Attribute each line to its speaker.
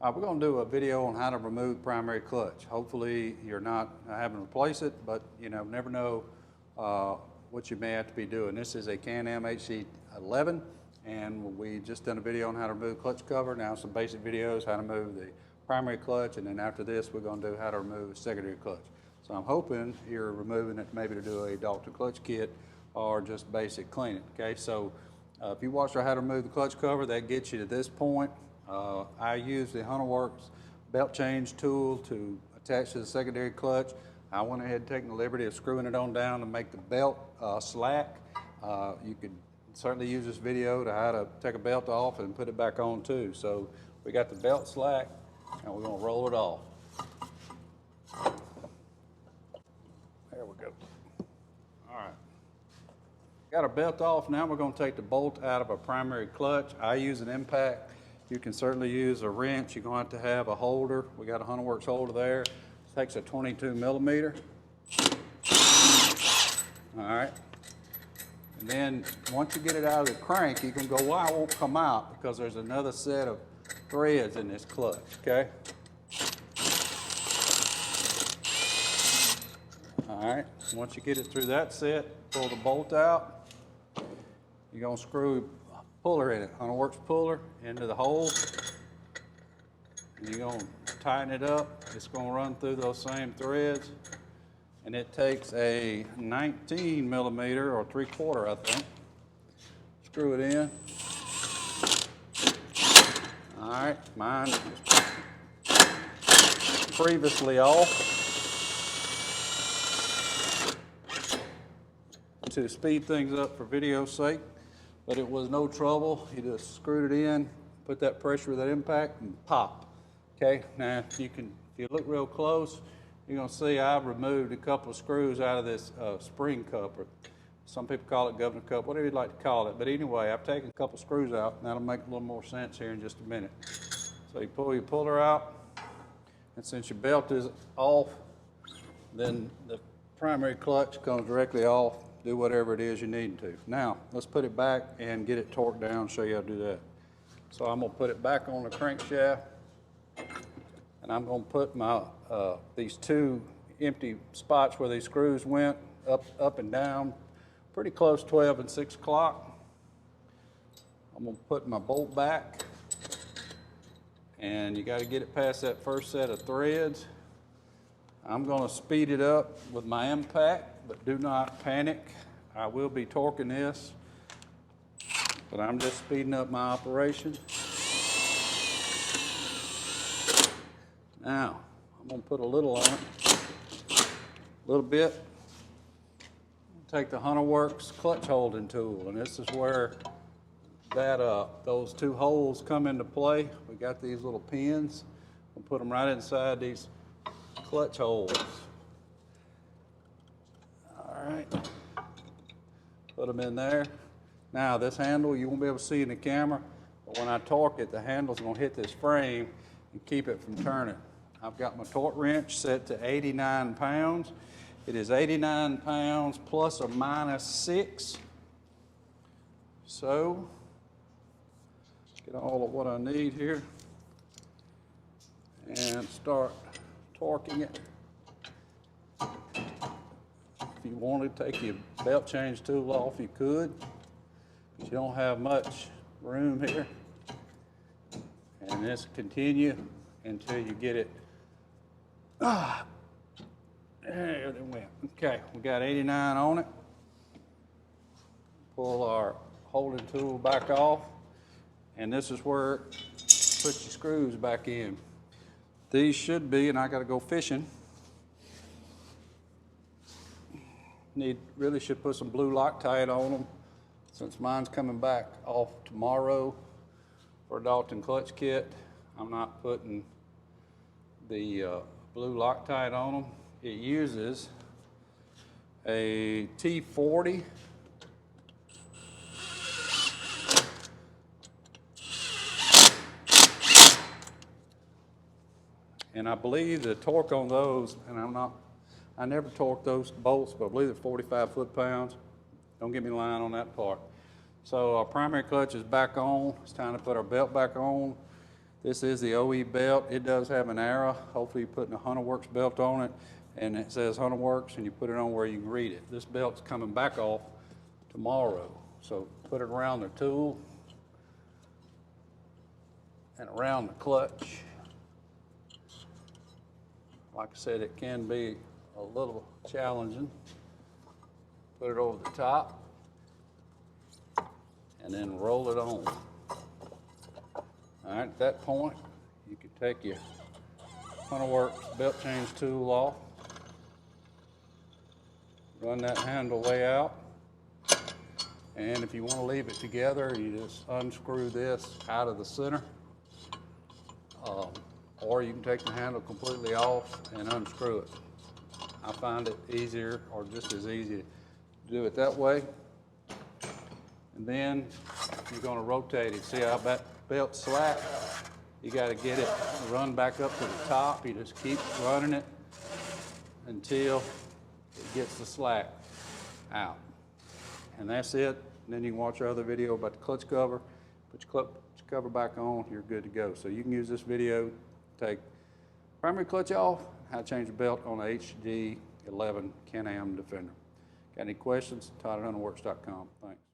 Speaker 1: We're going to do a video on how to remove primary clutch. Hopefully you're not having to replace it, but you never know what you may have to be doing. This is a Can Am HD11, and we just done a video on how to remove clutch cover. Now some basic videos, how to remove the primary clutch, and then after this we're going to do how to remove secondary clutch. So I'm hoping you're removing it maybe to do a Dalton clutch kit or just basic cleaning. Okay, so if you watched our how to remove the clutch cover, that gets you to this point. I use the Hunterworks belt change tool to attach to the secondary clutch. I went ahead and taken the liberty of screwing it on down to make the belt slack. You could certainly use this video to how to take a belt off and put it back on too. So we got the belt slack and we're going to roll it off. There we go. All right. Got our belt off. Now we're going to take the bolt out of our primary clutch. I use an impact. You can certainly use a wrench. You're going to have a holder. We got a Hunterworks holder there. It takes a 22 millimeter. All right. And then once you get it out of the crank, you can go, well, it won't come out because there's another set of threads in this clutch, okay? All right. Once you get it through that set, pull the bolt out. You're going to screw puller in it, Hunterworks puller, into the hole. And you're going to tighten it up. It's going to run through those same threads. And it takes a 19 millimeter or 3/4, I think. Screw it in. All right, mine is previously off. To speed things up for video's sake. But it was no trouble. You just screwed it in, put that pressure with that impact, and pop. Okay, now if you look real close, you're gonna see I've removed a couple of screws out of this spring cup, or some people call it governor cup, whatever you'd like to call it. But anyway, I've taken a couple of screws out, and that'll make a little more sense here in just a minute. So you pull your puller out, and since your belt is off, then the primary clutch comes directly off. Do whatever it is you need to. Now, let's put it back and get it torqued down, show you how to do that. So I'm gonna put it back on the crankshaft, and I'm gonna put my these two empty spots where these screws went, up and down, pretty close 12 and 6 o'clock. I'm gonna put my bolt back, and you gotta get it past that first set of threads. I'm gonna speed it up with my impact, but do not panic. I will be torquing this, but I'm just speeding up my operation. Now, I'm gonna put a little on it, a little bit. Take the Hunterworks clutch holding tool, and this is where those two holes come into play. We got these little pins. We'll put them right inside these clutch holes. All right, put them in there. Now this handle, you won't be able to see in the camera, but when I torque it, the handle's gonna hit this frame and keep it from turning. I've got my torque wrench set to 89 pounds. It is 89 pounds plus or minus 6. So, get all of what I need here and start torquing it. If you wanted to take your belt change tool off, you could, but you don't have much room here. And this continue until you get it. There it went. Okay, we got 89 on it. Pull our holding tool back off, and this is where put your screws back in. These should be, and I got to go fishing. Really should put some blue Loctite on them. Since mine's coming back off tomorrow for a Dalton clutch kit, I'm not putting the blue Loctite on them. It uses a T40 and I believe the torque on those, and I never torque those bolts, but I believe they're 45 foot-pounds. Don't get me lying on that part. So our primary clutch is back on. It's time to put our belt back on. This is the OE belt. It does have an arrow. Hopefully you're putting a Hunterworks belt on it, and it says Hunterworks, and you put it on where you can read it. This belt's coming back off tomorrow, so put it around the tool and around the clutch. Like I said, it can be a little challenging. Put it over the top and then roll it on. All right, at that point, you can take your Hunterworks belt change tool off, run that handle way out, and if you want to leave it together, you just unscrew this out of the center, or you can take the handle completely off and unscrew it. I find it easier, or just as easy, to do it that way. And then you're going to rotate it. See how that belt's slack? You got to get it run back up to the top. You just keep running it until it gets the slack out. And that's it. And then you can watch our other video about the clutch cover. Put your clutch cover back on, you're good to go. So you can use this video, take primary clutch off, how to change the belt on a HD11 Can Am Defender. Got any questions? todd@hunterworks.com. Thanks.